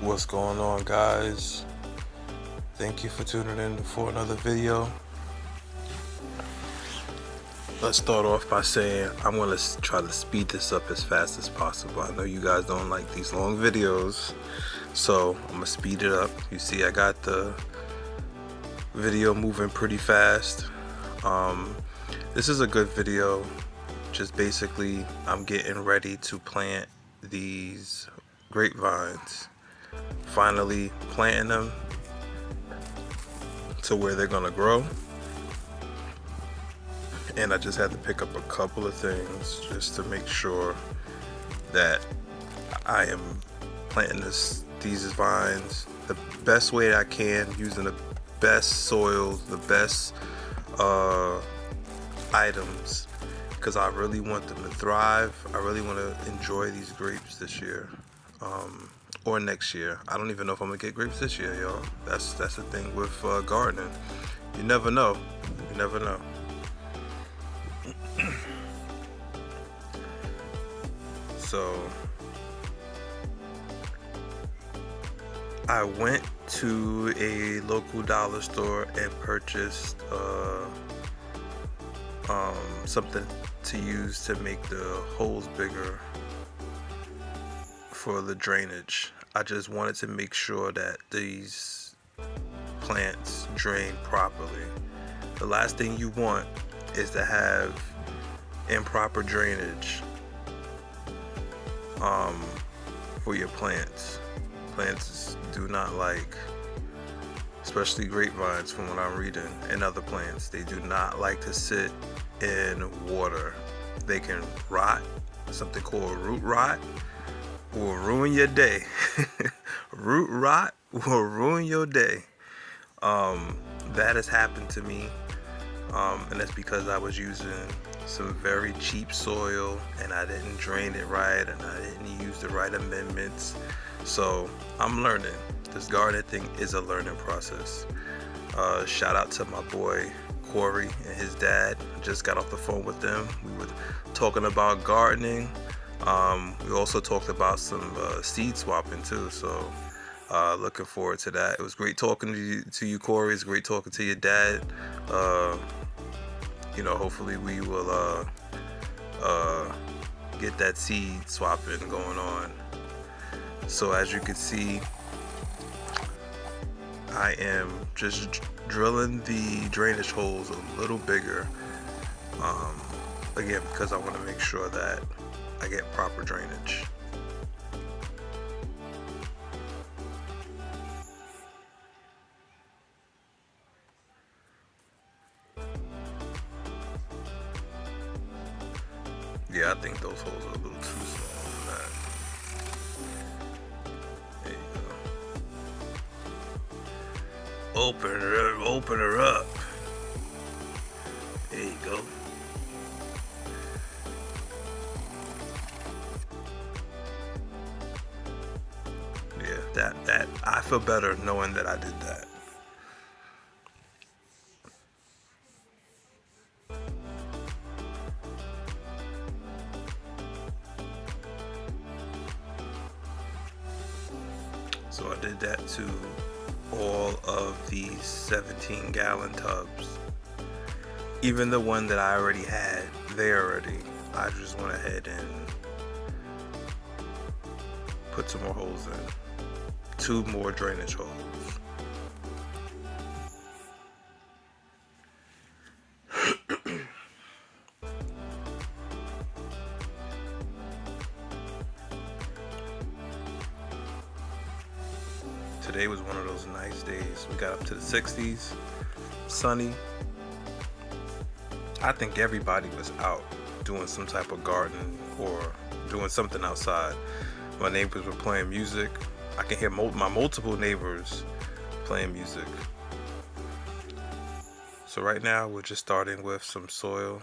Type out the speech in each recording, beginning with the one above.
What's going on, guys? Thank you for tuning in for another video. Let's start off by saying I'm going to try to speed this up as fast as possible. I know you guys don't like these long videos, so I'm going to speed it up. You see I got the video moving pretty fast. This is a good video. Just basically I'm getting ready to plant these grapevines. Finally planting them to where they're gonna grow, and I just had to pick up a couple of things just to make sure that I am planting these vines the best way I can, using the best soils, the best items, because I really want them to thrive. I really want to enjoy these grapes this year, or next year. I don't even know if I'm gonna get grapes this year, y'all. That's the thing with gardening. You never know. You never know. So I went to a local dollar store and purchased something to use to make the holes bigger for the drainage. I just wanted to make sure that these plants drain properly. The last thing you want is to have improper drainage for your plants. Plants do not like, especially grapevines from what I'm reading, and other plants, they do not like to sit in water. They can rot. Something called root rot will ruin your day. Root rot will ruin your day. That has happened to me, and that's because I was using some very cheap soil and I didn't drain it right, and I didn't use the right amendments. So I'm learning. This gardening thing is a learning process. Shout out to my boy Corey and his dad. Just got off the phone with them. We were talking about gardening. We also talked about some seed swapping too. So looking forward to that. It was great talking to you, Corey. It's great talking to your dad. Hopefully we will get that seed swapping going on. So as you can see, I am just drilling the drainage holes a little bigger, again, because I want to make sure that I get proper drainage. Yeah, I think those holes are a little too small for that. There you go. Open her up. There you go. Yeah, that I feel better knowing that I did that. So I did that to all of these 17-gallon tubs. Even the one that I already had there already, I just went ahead and put some more holes in. 2 more drainage holes. Today was one of those nice days. We got up to the 60s, sunny. I think everybody was out doing some type of gardening or doing something outside. My neighbors were playing music. I can hear my multiple neighbors playing music. So right now we're just starting with some soil.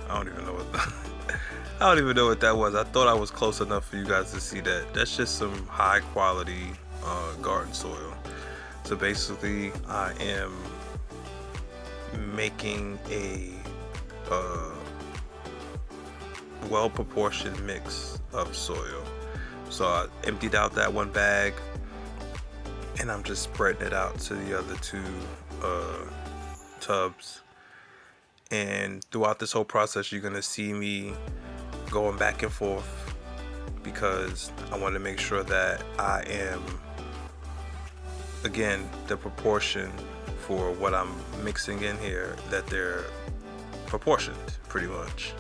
I don't even know what that was. I thought I was close enough for you guys to see that. That's just some high quality garden soil. So basically I am making a well-proportioned mix of soil. So I emptied out that one bag, and I'm just spreading it out to the other two tubs. And throughout this whole process, you're gonna see me going back and forth, because I want to make sure that I am, again, the proportion for what I'm mixing in here, that they're proportioned pretty much.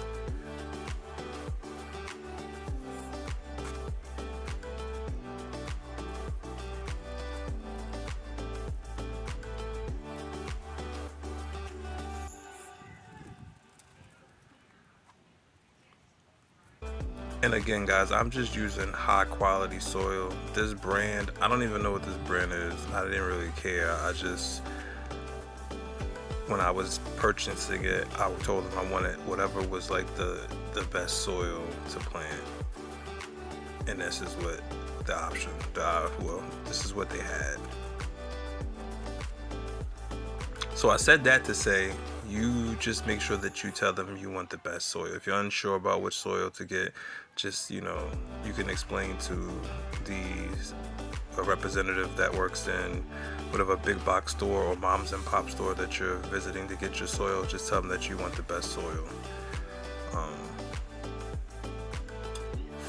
And again, guys, I'm just using high quality soil. This brand, I don't even know what this brand is. I didn't really care. I just, when I was purchasing it, I told them I wanted whatever was like the best soil to plant. And this is what the option, well, this is what they had. So I said that to say, you just make sure that you tell them you want the best soil. If you're unsure about which soil to get, just, you know, you can explain to a representative that works in whatever big box store or moms and pop store that you're visiting to get your soil. Just tell them that you want the best soil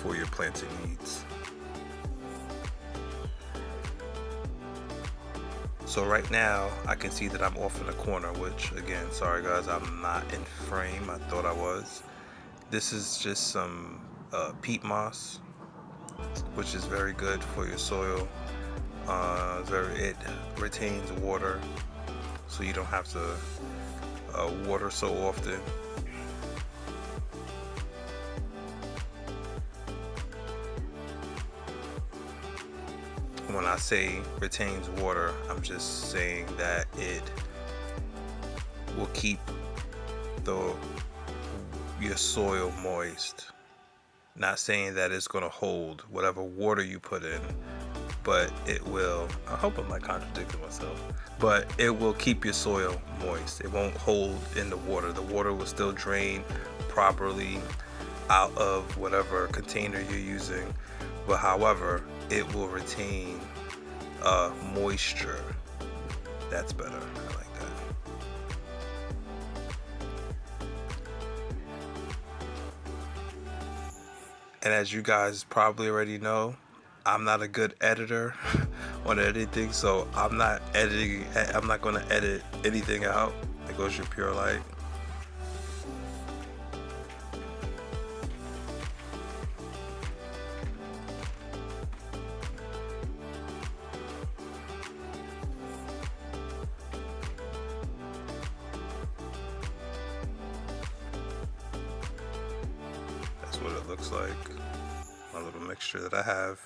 for your planting needs. So right now I can see that I'm off in the corner, which, again, sorry guys, I'm not in frame. I thought I was. This is just some peat moss, which is very good for your soil. It retains water, so you don't have to water so often. When I say retains water, I'm just saying that it will keep your soil moist. Not saying that it's going to hold whatever water you put in, but it will, I hope I'm not contradicting myself, but it will keep your soil moist. It won't hold in the water. The water will still drain properly out of whatever container you're using, but however, it will retain moisture. That's better. I like that. And as you guys probably already know, I'm not a good editor on anything, so I'm not going to edit anything out. It goes your pure light. That's what it looks like. My little mixture that I have.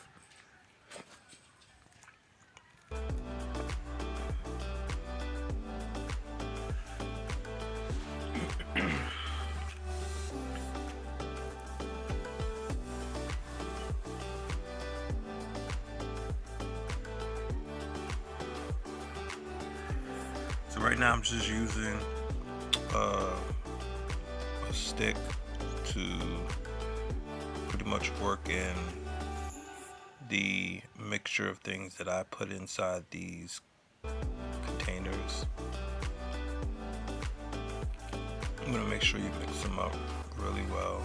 So right now I'm just using a stick to pretty much work in the mixture of things that I put inside these containers. I'm going to make sure you mix them up really well.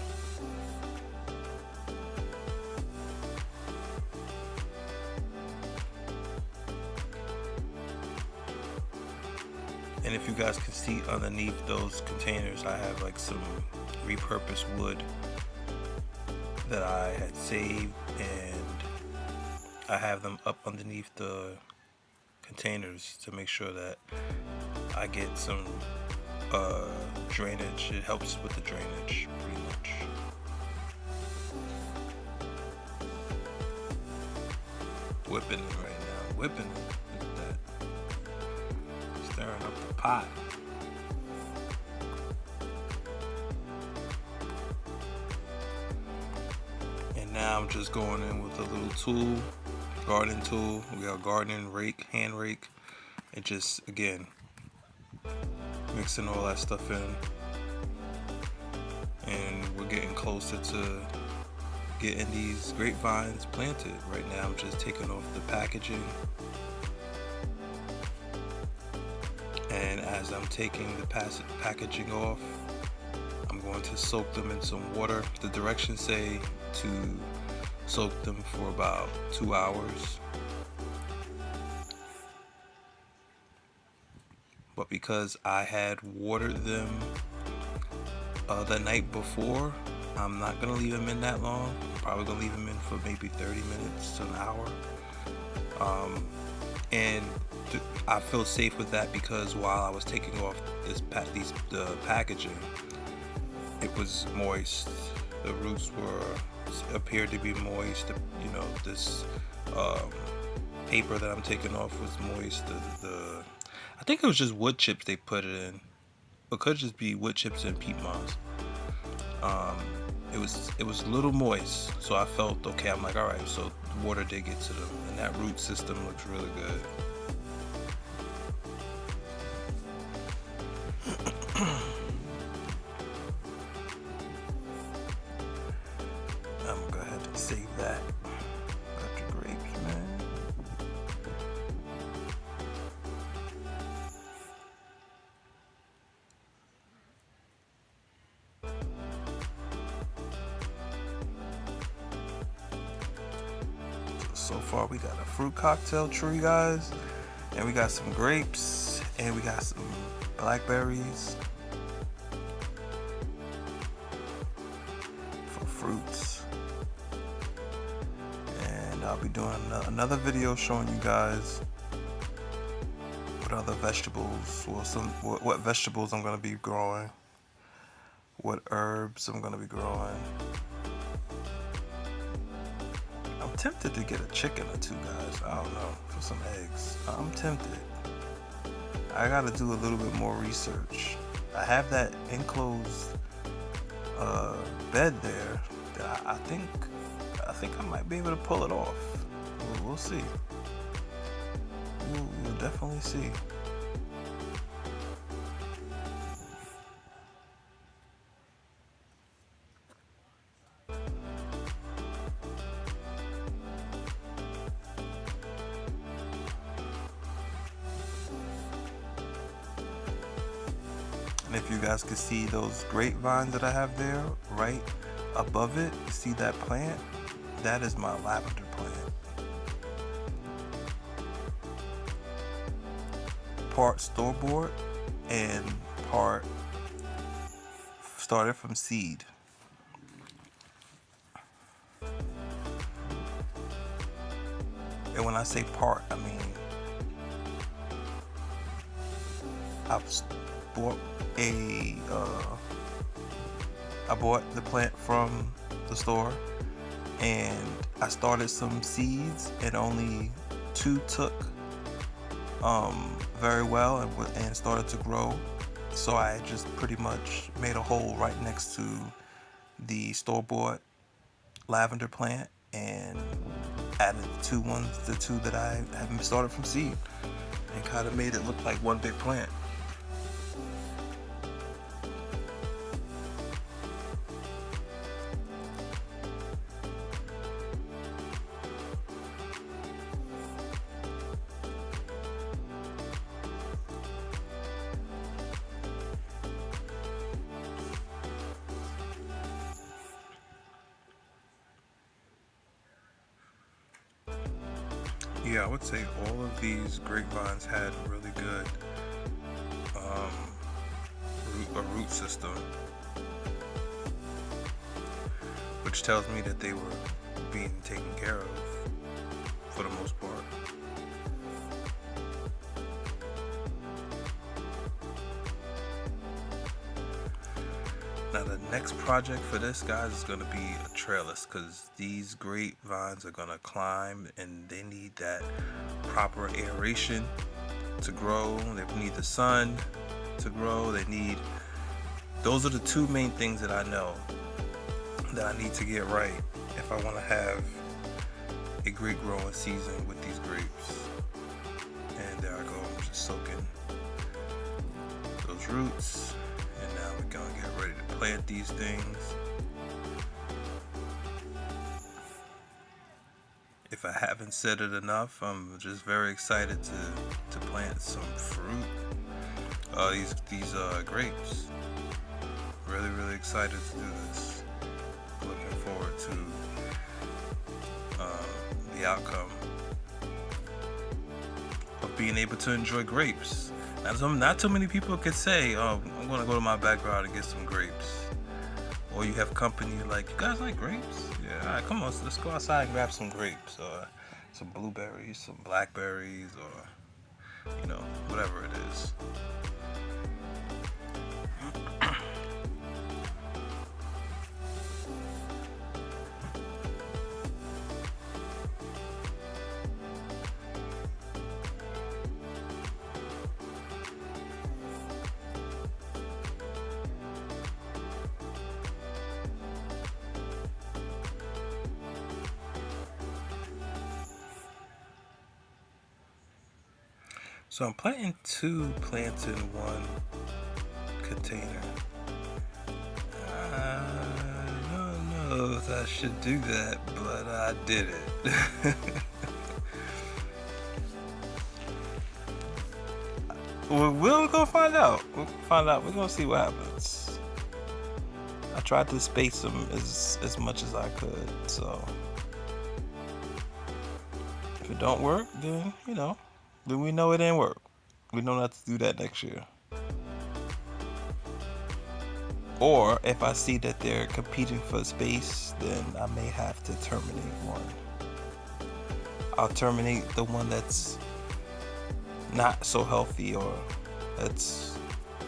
And if you guys can see underneath those containers, I have like some repurposed wood that I had saved, and I have them up underneath the containers to make sure that I get some drainage. It helps with the drainage pretty much. Whipping it right now. Whipping it. Look at that. Stirring up the pot. And now I'm just going in with a little tool, gardening tool. We got a gardening rake, hand rake, and just, again, mixing all that stuff in. And we're getting closer to getting these grapevines planted. Right now I'm just taking off the packaging, and as I'm taking the packaging off, I'm going to soak them in some water. The directions say to soak them for about 2 hours. But because I had watered them the night before, I'm not going to leave them in that long. I'm probably going to leave them in for maybe 30 minutes to an hour. And I feel safe with that because while I was taking off the packaging, it was moist. The roots appeared to be moist. You know, this paper that I'm taking off was moist. I think it was just wood chips they put it in. It could just be wood chips and peat moss. It was a little moist, so I felt okay. I'm like, all right, so the water did get to them, and that root system looks really good. I'm gonna go ahead and save that. Got your grapes, man. So far we got a fruit cocktail tree, guys, and we got some grapes, and we got some blackberries for fruits. And I'll be doing another video showing you guys what other vegetables, what vegetables I'm going to be growing, what herbs I'm going to be growing. I'm tempted to get a chicken or two, guys. I don't know, for some eggs. I'm tempted. I gotta do a little bit more research. I have that enclosed bed there that I think I might be able to pull it off. We'll see. We'll definitely see. And if you guys can see those grapevines that I have there, right above it, you see that plant? That is my lavender plant. Part store-bought and part started from seed. And when I say part, I mean I've bought I bought the plant from the store, and I started some seeds, and only 2 took very well and started to grow. So I just pretty much made a hole right next to the store-bought lavender plant and added the two that I had started from seed, and kind of made it look like one big plant. Yeah, I would say all of these grapevines had really good root system, which tells me that they were being taken care of for the most part. Now the next project for this, guys, is going to be a trellis, because these grapevines are going to climb and they need that proper aeration to grow. They need the sun to grow. Those are the 2 main things that I know that I need to get right if I want to have a great growing season with these grapes. And there I go, I'm just soaking those roots. And now we're gonna get ready to plant these things. if I haven't said it enough, I'm just very excited to plant some fruit. These grapes. Really excited to do this. Looking forward to the outcome of being able to enjoy grapes. Not too many people could say, "Oh, I'm gonna go to my backyard and get some grapes." Or you have company like, "You guys like grapes? Yeah, all right, come on, let's go outside and grab some grapes, or some blueberries, some blackberries, or whatever it is." So I'm planting 2 plants in one container. I don't know if I should do that, but I did it. We're gonna find out. We're gonna see what happens. I tried to space them as much as I could, so if it don't work, then then we know it didn't work. We know not to do that next year. Or if I see that they're competing for space, then I may have to terminate one. I'll terminate the one that's not so healthy, or that's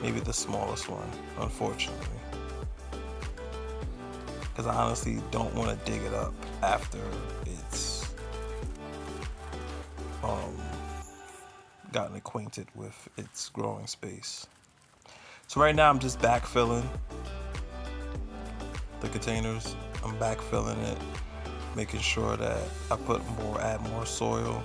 maybe the smallest one, unfortunately. Because I honestly don't want to dig it up after it's gotten acquainted with its growing space. So right now I'm just backfilling the containers. I'm backfilling it, making sure that I add more soil.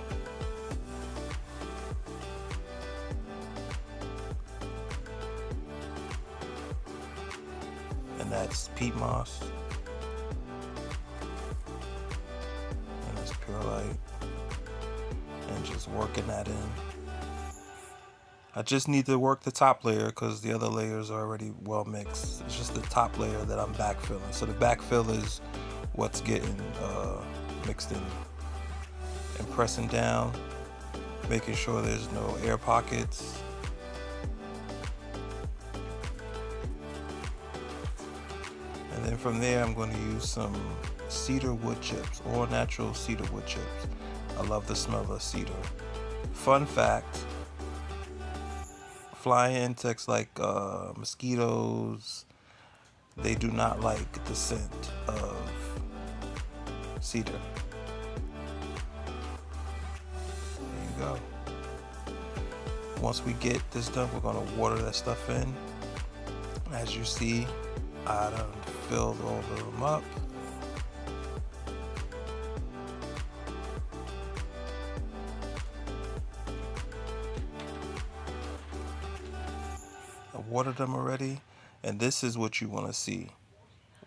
And that's peat moss. And that's perlite. And just working that in. I just need to work the top layer because the other layers are already well mixed. It's just the top layer that I'm backfilling. So the backfill is what's getting mixed in and pressing down, making sure there's no air pockets. And then from there, I'm going to use some cedar wood chips, all natural cedar wood chips. I love the smell of cedar. Fun fact, flying insects like mosquitoes, they do not like the scent of cedar. There you go. Once we get this done, we're going to water that stuff in. As you see, I done filled all of them up. Watered them already, and this is what you want to see: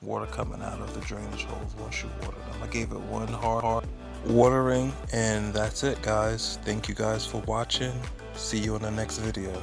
water coming out of the drainage holes once you water them. I gave it one hard watering, and that's it, guys. Thank you guys for watching. See you in the next video.